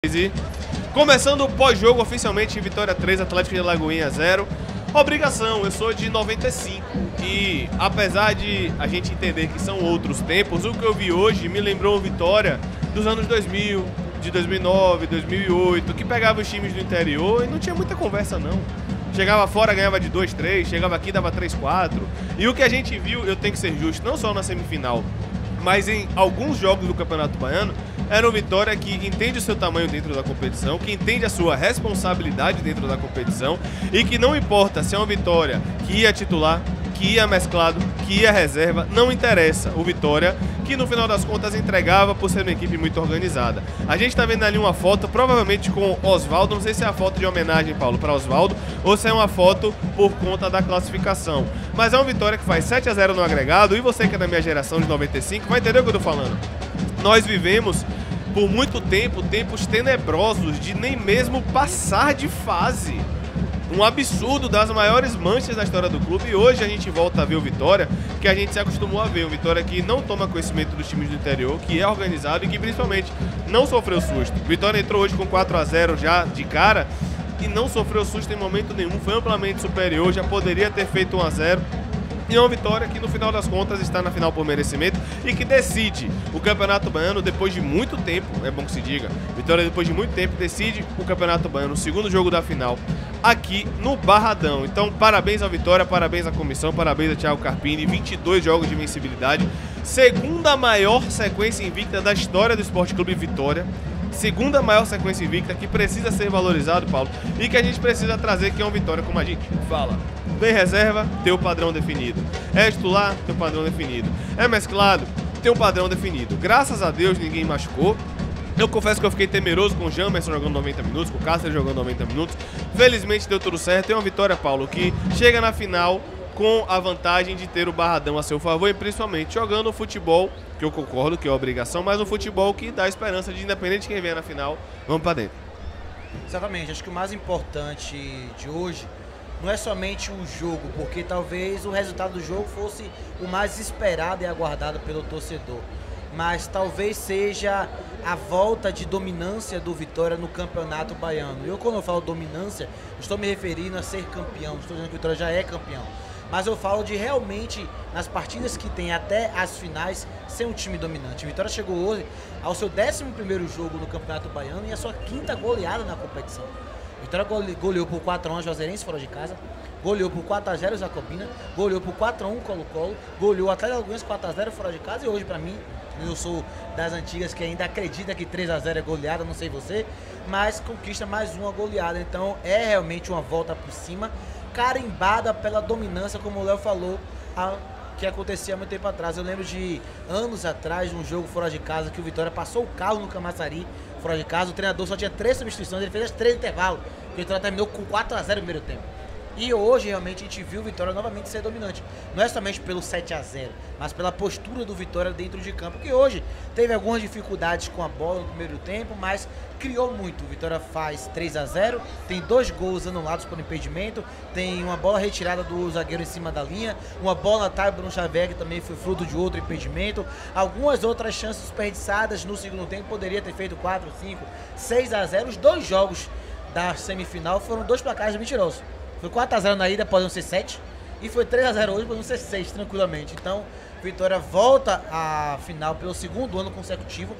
E começando o pós-jogo oficialmente, Vitória 3, Atlético de Alagoinha 0. Obrigação, eu sou de 95 e apesar de a gente entender que são outros tempos, o que eu vi hoje me lembrou o Vitória dos anos 2000, de 2009, 2008, que pegava os times do interior e não tinha muita conversa não. Chegava fora, ganhava de 2-3, chegava aqui, dava 3-4. E o que a gente viu, eu tenho que ser justo, não só na semifinal, mas em alguns jogos do Campeonato Baiano, era um Vitória que entende o seu tamanho dentro da competição, que entende a sua responsabilidade dentro da competição e que não importa se é uma Vitória que ia titular, que ia mesclado, que ia reserva, não interessa. O Vitória que no final das contas entregava por ser uma equipe muito organizada. A gente tá vendo ali uma foto, provavelmente com Oswaldo, não sei se é a foto de homenagem, Paulo, para Oswaldo, ou se é uma foto por conta da classificação. Mas é uma Vitória que faz 7-0 no agregado e você que é da minha geração de 95 vai entender o que eu tô falando. Nós vivemos por muito tempo, tempos tenebrosos de nem mesmo passar de fase. Um absurdo das maiores manchas da história do clube e hoje a gente volta a ver o Vitória que a gente se acostumou a ver. O Vitória que não toma conhecimento dos times do interior, que é organizado e que principalmente não sofreu susto. O Vitória entrou hoje com 4-0 já de cara e não sofreu susto em momento nenhum, foi amplamente superior, já poderia ter feito 1-0. E é uma Vitória que no final das contas está na final por merecimento e que decide o Campeonato Baiano depois de muito tempo, é bom que se diga, Vitória depois de muito tempo decide o Campeonato Baiano, o segundo jogo da final, aqui no Barradão. Então parabéns ao Vitória, parabéns à comissão, parabéns a Thiago Carpini, 22 jogos de invencibilidade, segunda maior sequência invicta da história do Sport Clube Vitória. Segunda maior sequência invicta que precisa ser valorizado, Paulo, e que a gente precisa trazer que é uma Vitória como a gente fala. Vem reserva, tem o padrão definido. É titular, tem o padrão definido. É mesclado, tem um padrão definido. Graças a Deus ninguém machucou. Eu confesso que eu fiquei temeroso com o Jamerson jogando 90 minutos, com o Cáceres jogando 90 minutos. Felizmente deu tudo certo. É uma Vitória, Paulo, que chega na final com a vantagem de ter o Barradão a seu favor e principalmente jogando o futebol, que eu concordo que é obrigação, mas um futebol que dá esperança de independente de quem vier na final, vamos pra dentro. Exatamente, acho que o mais importante de hoje não é somente o jogo, porque talvez o resultado do jogo fosse o mais esperado e aguardado pelo torcedor, mas talvez seja a volta de dominância do Vitória no Campeonato Baiano. Eu, quando eu falo dominância, estou me referindo a ser campeão, estou dizendo que o Vitória já é campeão. Mas eu falo de realmente, nas partidas que tem até as finais, ser um time dominante. O Vitória chegou hoje ao seu 11º jogo no Campeonato Baiano e a sua 5ª goleada na competição. O Vitória goleou por 4-1 a Juazeirense fora de casa, goleou por 4-0 Jacobina, goleou por 4-1 Colo-Colo, goleou o Atlético de Alagoinhas 4-0 fora de casa e hoje, pra mim, eu sou das antigas que ainda acredita que 3-0 é goleada, não sei você, mas conquista mais uma goleada. Então é realmente uma volta por cima, carimbada pela dominância, como o Léo falou, que acontecia há muito tempo atrás. Eu lembro de anos atrás, num jogo fora de casa, que o Vitória passou o carro no Camaçari, fora de casa, o treinador só tinha 3 substituições, ele fez as 3 intervalos, o Vitória terminou com 4-0 no primeiro tempo. E hoje, realmente, a gente viu o Vitória novamente ser dominante. Não é somente pelo 7-0, mas pela postura do Vitória dentro de campo, que hoje teve algumas dificuldades com a bola no primeiro tempo, mas criou muito. O Vitória faz 3-0, tem 2 gols anulados por impedimento, tem uma bola retirada do zagueiro em cima da linha, uma bola na tábua no Xavier, que também foi fruto de outro impedimento, algumas outras chances desperdiçadas no segundo tempo, poderia ter feito 4, 5, 6-0. Os 2 jogos da semifinal foram 2 placares mentirosos. Foi 4-0 na ida, podem ser 7. E foi 3-0 hoje, podem ser 6, tranquilamente. Então, Vitória volta à final pelo 2º ano consecutivo.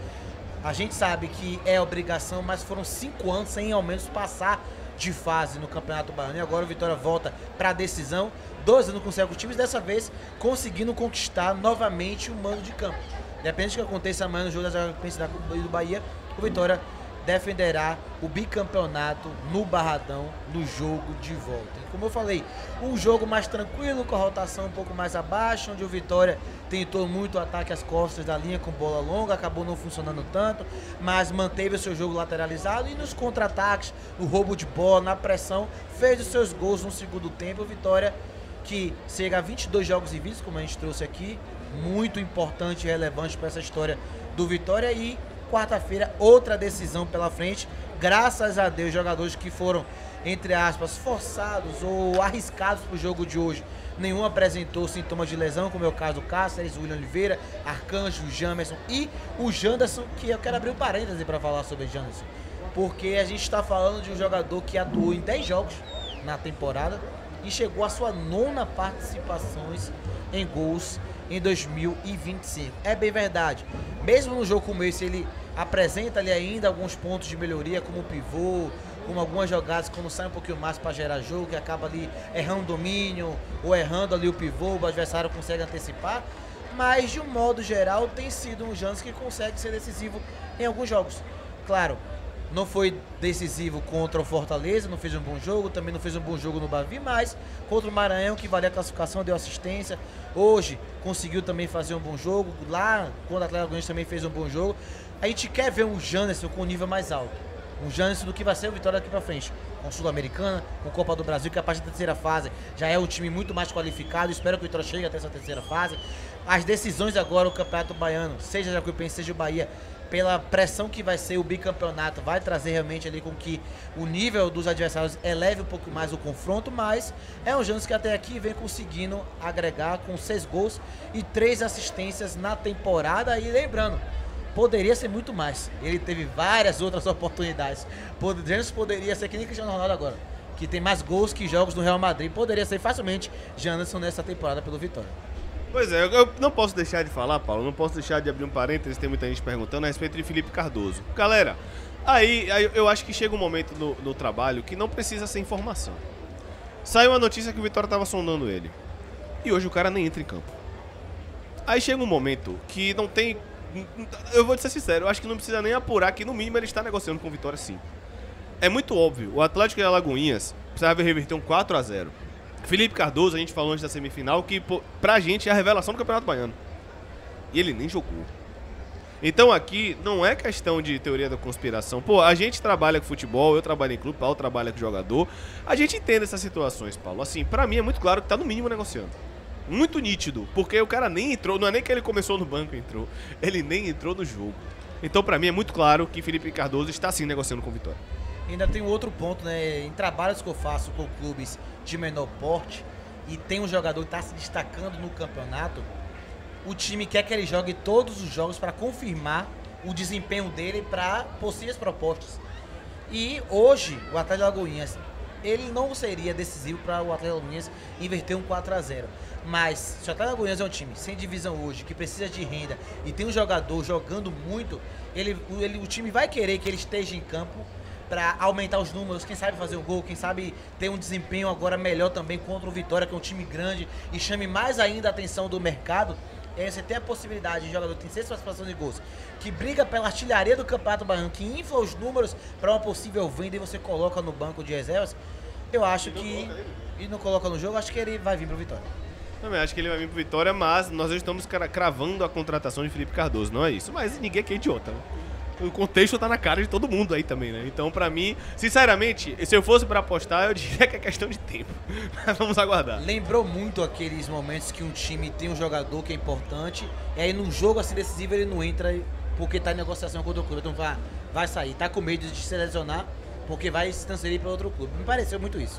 A gente sabe que é obrigação, mas foram 5 anos sem ao menos passar de fase no Campeonato Baiano. E agora o Vitória volta para a decisão, 2 anos consecutivos, dessa vez conseguindo conquistar novamente o mando de campo. Depende do que aconteça amanhã no jogo da Jacuipense do Bahia, o Vitória defenderá o bicampeonato no Barradão no jogo de volta. E como eu falei, um jogo mais tranquilo, com a rotação um pouco mais abaixo, onde o Vitória tentou muito o ataque às costas da linha com bola longa, acabou não funcionando tanto, mas manteve o seu jogo lateralizado e nos contra-ataques, no roubo de bola, na pressão, fez os seus gols no segundo tempo. O Vitória que chega a 22 jogos invictos, como a gente trouxe aqui, muito importante e relevante para essa história do Vitória. E quarta-feira, outra decisão pela frente. Graças a Deus, jogadores que foram, entre aspas, forçados ou arriscados para o jogo de hoje, nenhum apresentou sintomas de lesão, como é o caso do Cáceres, William Oliveira, Arcanjo, Jamerson e o Janderson, que eu quero abrir um parêntese para falar sobre o Janderson. porque a gente está falando de um jogador que atuou em 10 jogos na temporada e chegou à sua 9ª participações em gols em 2025. É bem verdade. Mesmo no jogo como esse, ele apresenta ali ainda alguns pontos de melhoria, como o pivô, como algumas jogadas quando sai um pouquinho mais para gerar jogo, que acaba ali errando o domínio ou errando ali o pivô, o adversário consegue antecipar. Mas, de um modo geral, tem sido um Jansen que consegue ser decisivo em alguns jogos. Claro, não foi decisivo contra o Fortaleza, não fez um bom jogo, também não fez um bom jogo no Bavi, mas contra o Maranhão, que valia a classificação, deu assistência. Hoje conseguiu também fazer um bom jogo. Lá, quando o Atlético Goianiense também fez um bom jogo. A gente quer ver um Jansen com um nível mais alto. Um Jansen do que vai ser o Vitória daqui pra frente. Com Sul-Americana, com Copa do Brasil, que a partir da terceira fase já é um time muito mais qualificado. Espero que o Vitória chegue até essa terceira fase. As decisões agora, o Campeonato Baiano, seja Jacuipense, seja o Bahia, pela pressão que vai ser o bicampeonato, vai trazer realmente ali com que o nível dos adversários eleve um pouco mais o confronto, mas é um Jansen que até aqui vem conseguindo agregar com 6 gols e 3 assistências na temporada. E lembrando, poderia ser muito mais. Ele teve várias outras oportunidades. Jansen poderia ser que nem Cristiano Ronaldo agora, que tem mais gols que jogos no Real Madrid. Poderia ser facilmente Jansen nessa temporada pelo Vitória. Pois é, eu não posso deixar de falar, Paulo, não posso deixar de abrir um parênteses, tem muita gente perguntando a respeito de Felipe Cardoso. Galera, aí eu acho que chega um momento no trabalho que não precisa ser informação. Saiu a notícia que o Vitória estava sondando ele. E hoje o cara nem entra em campo. Aí chega um momento que não tem... Eu vou ser sincero, eu acho que não precisa nem apurar que no mínimo ele está negociando com o Vitória, sim. É muito óbvio, o Atlético de Alagoinhas precisava reverter um 4-0. Felipe Cardoso, a gente falou antes da semifinal, que pra gente é a revelação do Campeonato Baiano. E ele nem jogou. Então aqui não é questão de teoria da conspiração. Pô, a gente trabalha com futebol, eu trabalho em clube, Paulo trabalha com jogador. A gente entende essas situações, Paulo. Assim, pra mim é muito claro que tá no mínimo negociando. Muito nítido, porque o cara nem entrou, não é nem que ele começou no banco e entrou, ele nem entrou no jogo. Então pra mim é muito claro que Felipe Cardoso está sim negociando com o Vitória. Ainda tem um outro ponto, né? Em trabalhos que eu faço com clubes de menor porte e tem um jogador que está se destacando no campeonato, o time quer que ele jogue todos os jogos para confirmar o desempenho dele para possíveis propostas. E hoje, o Atlético de Alagoinhas, ele não seria decisivo para o Atlético de Alagoinhas inverter um 4-0. Mas se o Atlético de Alagoinhas é um time sem divisão hoje, que precisa de renda e tem um jogador jogando muito, o time vai querer que ele esteja em campo para aumentar os números, quem sabe fazer o gol, quem sabe ter um desempenho agora melhor também contra o Vitória, que é um time grande e chame mais ainda a atenção do mercado. Você tem a possibilidade de jogador que tem 6 participações de gols, que briga pela artilharia do Campeonato Baiano, que infla os números para uma possível venda e você coloca no banco de reservas. Eu acho que... E não coloca no jogo, acho que ele vai vir pro Vitória. Também acho que ele vai vir pro Vitória, mas nós estamos cravando a contratação de Felipe Cardoso, não é isso? Mas ninguém aqui é idiota, né? O contexto tá na cara de todo mundo aí também, né? Então, pra mim, sinceramente, se eu fosse pra apostar, eu diria que é questão de tempo. Mas vamos aguardar. Lembrou muito aqueles momentos que um time tem um jogador que é importante, e aí num jogo assim decisivo ele não entra porque tá em negociação com outro clube. Então vai sair, tá com medo de se lesionar porque vai se transferir pra outro clube. Me pareceu muito isso.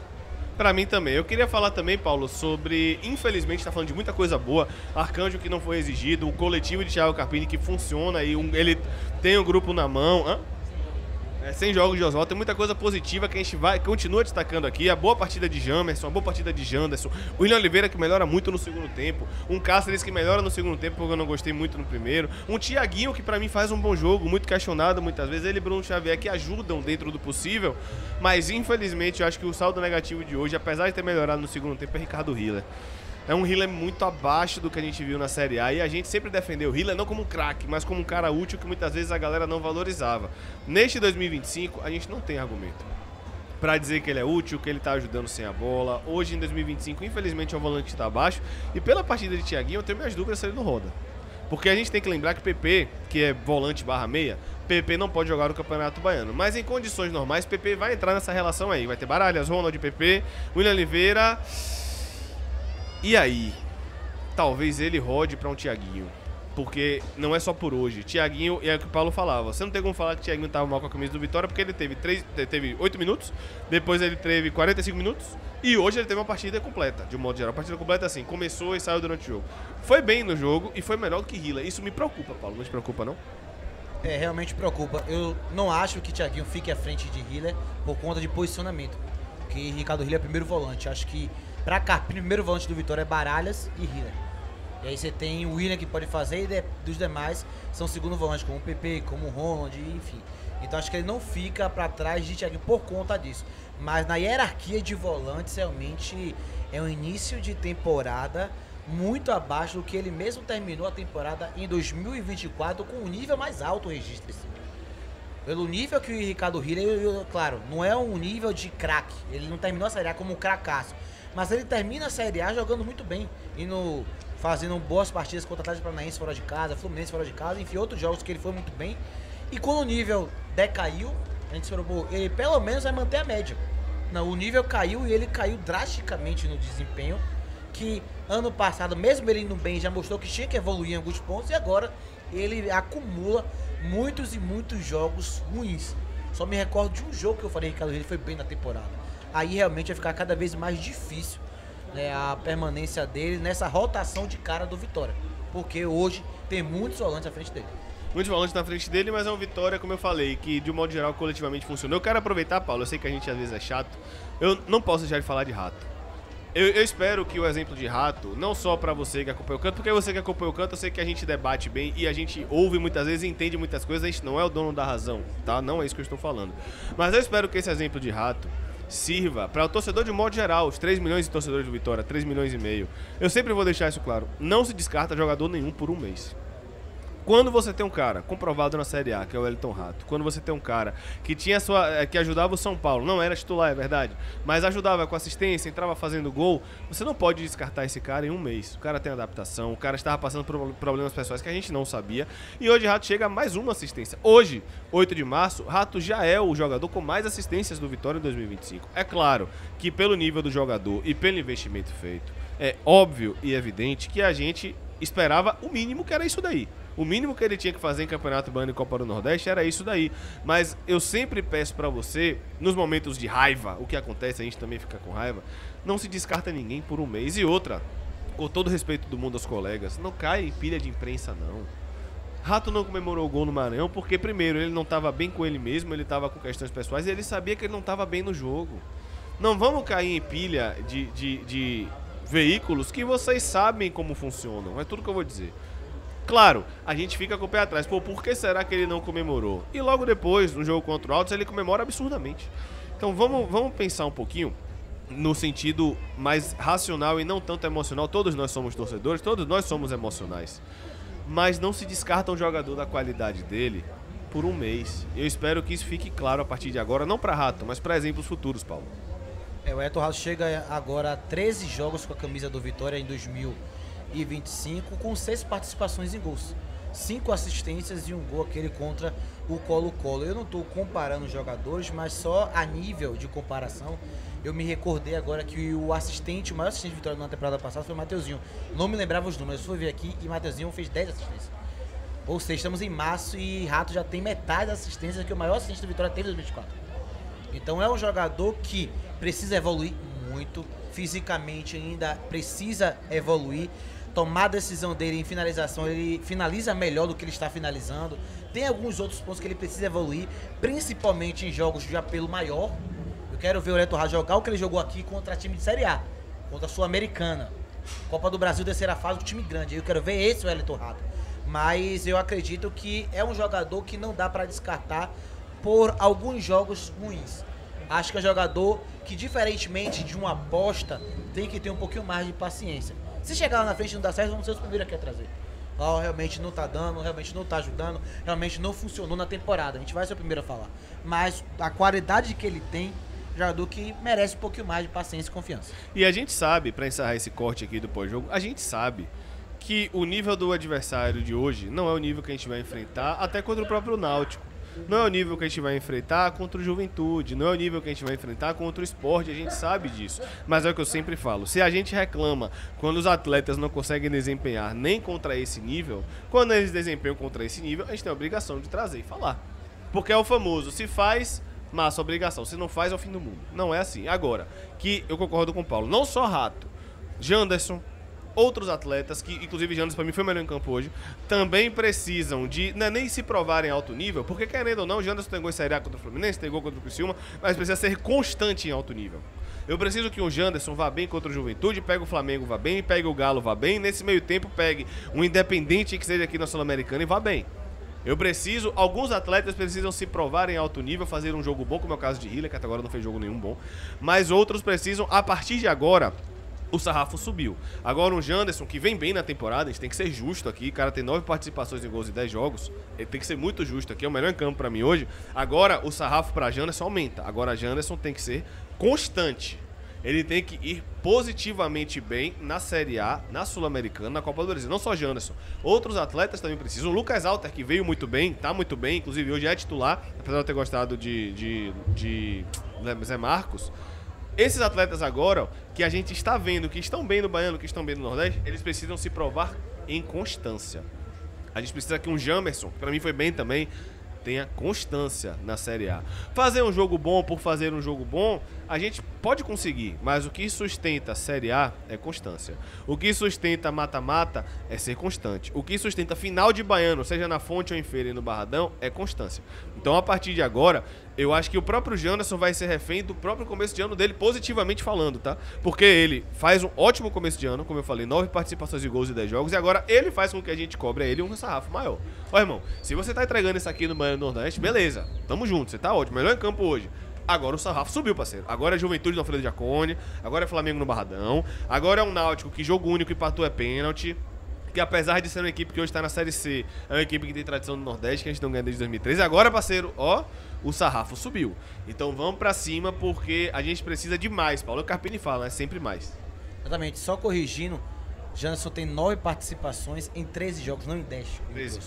Pra mim também. Eu queria falar também, Paulo, sobre... Infelizmente, tá falando de muita coisa boa. Arcanjo que não foi exigido, o coletivo de Thiago Carpini que funciona e ele tem o grupo na mão. Sem jogos de Oswaldo, tem muita coisa positiva que a gente continua destacando aqui. A boa partida de Jamerson, a boa partida de Janderson, o William Oliveira que melhora muito no segundo tempo, um Cáceres que melhora no segundo tempo porque eu não gostei muito no primeiro, um Thiaguinho que pra mim faz um bom jogo, muito questionado muitas vezes, ele e Bruno Xavier que ajudam dentro do possível, mas infelizmente eu acho que o saldo negativo de hoje, apesar de ter melhorado no segundo tempo, é Ricardo Hiller. É um Hiller muito abaixo do que a gente viu na Série A e a gente sempre defendeu o Hiller não como um craque, mas como um cara útil que muitas vezes a galera não valorizava. Neste 2025, a gente não tem argumento pra dizer que ele é útil, que ele tá ajudando sem a bola. Hoje, em 2025, infelizmente, é um volante que tá abaixo. E pela partida de Thiaguinho, eu tenho minhas dúvidas se ele não roda. Porque a gente tem que lembrar que PP, que é volante barra meia, PP não pode jogar no Campeonato Baiano. Mas em condições normais, PP vai entrar nessa relação aí. Vai ter Baralhas, Ronald, PP, William Oliveira... E aí, talvez ele rode pra um Thiaguinho, porque não é só por hoje. Thiaguinho, é o que o Paulo falava, você não tem como falar que o Thiaguinho tava mal com a camisa do Vitória, porque ele teve 8 minutos, depois ele teve 45 minutos, e hoje ele teve uma partida completa, de um modo geral. A partida completa assim, começou e saiu durante o jogo. Foi bem no jogo e foi melhor do que Hiller. Isso me preocupa, Paulo, não te preocupa não? Realmente preocupa. Eu não acho que Thiaguinho fique à frente de Hiller por conta de posicionamento. Porque Ricardo Hiller é primeiro volante. Acho que pra Carpini, o primeiro volante do Vitória é Baralhas e Hiller. E aí você tem o William que pode fazer e dos demais são segundo volante, como o PP, como o Ronald, enfim. Então acho que ele não fica pra trás de Thiaguinho por conta disso. Mas na hierarquia de volantes, realmente é um início de temporada muito abaixo do que ele mesmo terminou a temporada em 2024 com um nível mais alto, registre-se. Pelo nível que o Ricardo Hiller, claro, não é um nível de craque. Ele não terminou a Série A como um cracaço. Mas ele termina a Série A jogando muito bem. Fazendo boas partidas contra o Atlético Paranaense fora de casa, Fluminense fora de casa, enfim, outros jogos que ele foi muito bem. E quando o nível decaiu, a gente esperou, pô, ele pelo menos vai manter a média. Não, o nível caiu e ele caiu drasticamente no desempenho. Que ano passado, mesmo ele indo bem, já mostrou que tinha que evoluir em alguns pontos e agora ele acumula muitos e muitos jogos ruins. Só me recordo de um jogo que eu falei, Ricardo, ele foi bem na temporada. Aí realmente vai ficar cada vez mais difícil, né, a permanência dele nessa rotação de cara do Vitória. Porque hoje tem muitos volantes à frente dele. Muitos volantes na frente dele, mas é uma Vitória, como eu falei, que de um modo geral coletivamente funcionou. Eu quero aproveitar, Paulo, eu sei que a gente às vezes é chato, eu não posso deixar de falar de Rato. Eu espero que o exemplo de Rato, não só pra você que acompanha o canto, porque você que acompanha o canto, eu sei que a gente debate bem e a gente ouve muitas vezes e entende muitas coisas, a gente não é o dono da razão, tá? Não é isso que eu estou falando. Mas eu espero que esse exemplo de Rato sirva para o torcedor de modo geral, os 3 milhões de torcedores do Vitória, 3 milhões e meio. Eu sempre vou deixar isso claro, não se descarta jogador nenhum por um mês. Quando você tem um cara comprovado na Série A, que é o Wellington Rato, quando você tem um cara que que ajudava o São Paulo, não era titular, é verdade, mas ajudava com assistência, entrava fazendo gol, você não pode descartar esse cara em um mês. O cara tem adaptação, o cara estava passando por problemas pessoais que a gente não sabia, e hoje Rato chega a mais uma assistência. Hoje, 8 de março, Rato já é o jogador com mais assistências do Vitória em 2025. É claro que pelo nível do jogador e pelo investimento feito, é óbvio e evidente que a gente esperava o mínimo, que era isso daí. O mínimo que ele tinha que fazer em Campeonato Baiano e Copa do Nordeste era isso daí. Mas eu sempre peço pra você, nos momentos de raiva, o que acontece, a gente também fica com raiva, não se descarta ninguém por um mês. E outra, com todo respeito do mundo aos colegas, não cai em pilha de imprensa, não. Rato não comemorou o gol no Maranhão porque, primeiro, ele não estava bem com ele mesmo, ele estava com questões pessoais e ele sabia que ele não estava bem no jogo. Não vamos cair em pilha de veículos que vocês sabem como funcionam, é tudo que eu vou dizer. Claro, a gente fica com o pé atrás. Pô, por que será que ele não comemorou? E logo depois, no jogo contra o Altos, ele comemora absurdamente. Então vamos pensar um pouquinho no sentido mais racional e não tanto emocional. Todos nós somos torcedores, todos nós somos emocionais. Mas não se descarta um jogador da qualidade dele por um mês. Eu espero que isso fique claro a partir de agora, não para Rato, mas para exemplos futuros, Paulo. O Ayrton Rato chega agora a 13 jogos com a camisa do Vitória em 2025, com 6 participações em gols, 5 assistências e um gol, aquele contra o Colo-Colo. Eu não estou comparando os jogadores, mas só a nível de comparação, eu me recordei agora que o maior assistente do Vitória na temporada passada foi o Mateuzinho. Não me lembrava os números, eu fui ver aqui e Mateuzinho fez 10 assistências. Ou seja, estamos em março e Rato já tem metade da assistência que o maior assistente do Vitória teve em 2024. Então é um jogador que precisa evoluir muito, fisicamente ainda precisa evoluir. Tomar a decisão dele em finalização, ele finaliza melhor do que ele está finalizando. Tem alguns outros pontos que ele precisa evoluir, principalmente em jogos de apelo maior. Eu quero ver o Ayrton Rato jogar o que ele jogou aqui contra time de Série A, contra a Sul-Americana, Copa do Brasil, terceira fase, com time grande. Eu quero ver esse o Ayrton Rato. Mas eu acredito que é um jogador que não dá para descartar por alguns jogos ruins. Acho que é um jogador que, diferentemente de uma aposta, tem que ter um pouquinho mais de paciência. Se chegar lá na frente e não dar certo, vamos ser os primeiros aqui a trazer. Realmente não tá dando, realmente não tá ajudando, realmente não funcionou na temporada. A gente vai ser o primeiro a falar. Mas a qualidade que ele tem, jogador que merece um pouquinho mais de paciência e confiança. E a gente sabe, pra encerrar esse corte aqui do pós-jogo, a gente sabe que o nível do adversário de hoje não é o nível que a gente vai enfrentar até contra o próprio Náutico. Não é o nível que a gente vai enfrentar contra o Juventude, não é o nível que a gente vai enfrentar contra o Sport, a gente sabe disso. Mas é o que eu sempre falo, se a gente reclama quando os atletas não conseguem desempenhar nem contra esse nível, quando eles desempenham contra esse nível, a gente tem a obrigação de trazer e falar. Porque é o famoso, se faz, massa, obrigação, se não faz, é o fim do mundo. Não é assim. Agora, que eu concordo com o Paulo, não só Rato, Janderson, outros atletas, que inclusive Janderson pra mim foi o melhor em campo hoje, também precisam de, não é nem se provar em alto nível, porque querendo ou não, o Janderson tem gol em Série A contra o Fluminense, tem gol contra o Criciúma, mas precisa ser constante em alto nível. Eu preciso que o Janderson vá bem contra o Juventude, pegue o Flamengo, vá bem, pegue o Galo, vá bem, nesse meio tempo pegue um Independente que seja aqui na Sul-Americana e vá bem. Alguns atletas precisam se provar em alto nível, fazer um jogo bom, como é o caso de Hiller, que até agora não fez jogo nenhum bom, mas outros precisam, a partir de agora, o sarrafo subiu. Agora o Janderson, que vem bem na temporada, a gente tem que ser justo aqui, o cara tem 9 participações em gols e 10 jogos, ele tem que ser muito justo aqui, é o melhor em campo pra mim hoje. Agora o sarrafo pra Janderson aumenta, agora Janderson tem que ser constante. Ele tem que ir positivamente bem na Série A, na Sul-Americana, na Copa do Brasil. Não só Janderson. Outros atletas também precisam. O Lucas Alter, que veio muito bem, tá muito bem, inclusive hoje é titular, apesar de eu ter gostado de Zé Marcos. Esses atletas agora, que a gente está vendo, que estão bem no Baiano, que estão bem no Nordeste, eles precisam se provar em constância. A gente precisa que um Jamerson, que pra mim foi bem também, tenha constância na Série A. Fazer um jogo bom por fazer um jogo bom, a gente pode conseguir, mas o que sustenta a Série A é constância. O que sustenta mata-mata é ser constante. O que sustenta final de Baiano, seja na Fonte ou em Feira e no Barradão, é constância. Então, a partir de agora, eu acho que o próprio Janderson vai ser refém do próprio começo de ano dele, positivamente falando, tá? Porque ele faz um ótimo começo de ano, como eu falei, 9 participações de gols e 10 jogos, e agora ele faz com que a gente cobre a ele um sarrafo maior. Ó, irmão, se você tá entregando isso aqui no Baiano Nordeste, beleza, tamo junto, você tá ótimo, melhor em campo hoje. Agora o sarrafo subiu, parceiro. Agora é Juventude na Folha de Jacone, agora é Flamengo no Barradão, agora é um Náutico que jogo único e empatou é pênalti, que apesar de ser uma equipe que hoje tá na Série C, é uma equipe que tem tradição no Nordeste, que a gente não ganha desde 2013. Agora, parceiro, ó, o sarrafo subiu. Então vamos pra cima, porque a gente precisa de mais. Paulo Carpini fala, é sempre mais. Exatamente, só corrigindo, Janderson tem 9 participações em 13 jogos, não em 10.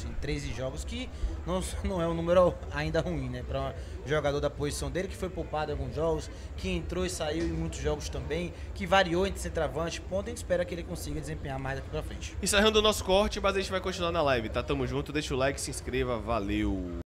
Em 13 jogos, que não é um número ainda ruim, né? Para um jogador da posição dele, que foi poupado em alguns jogos, que entrou e saiu em muitos jogos também, que variou entre centroavante, ponto, a gente espera que ele consiga desempenhar mais daqui pra frente. Encerrando o nosso corte, mas a gente vai continuar na live, tá? Tamo junto, deixa o like, se inscreva, valeu!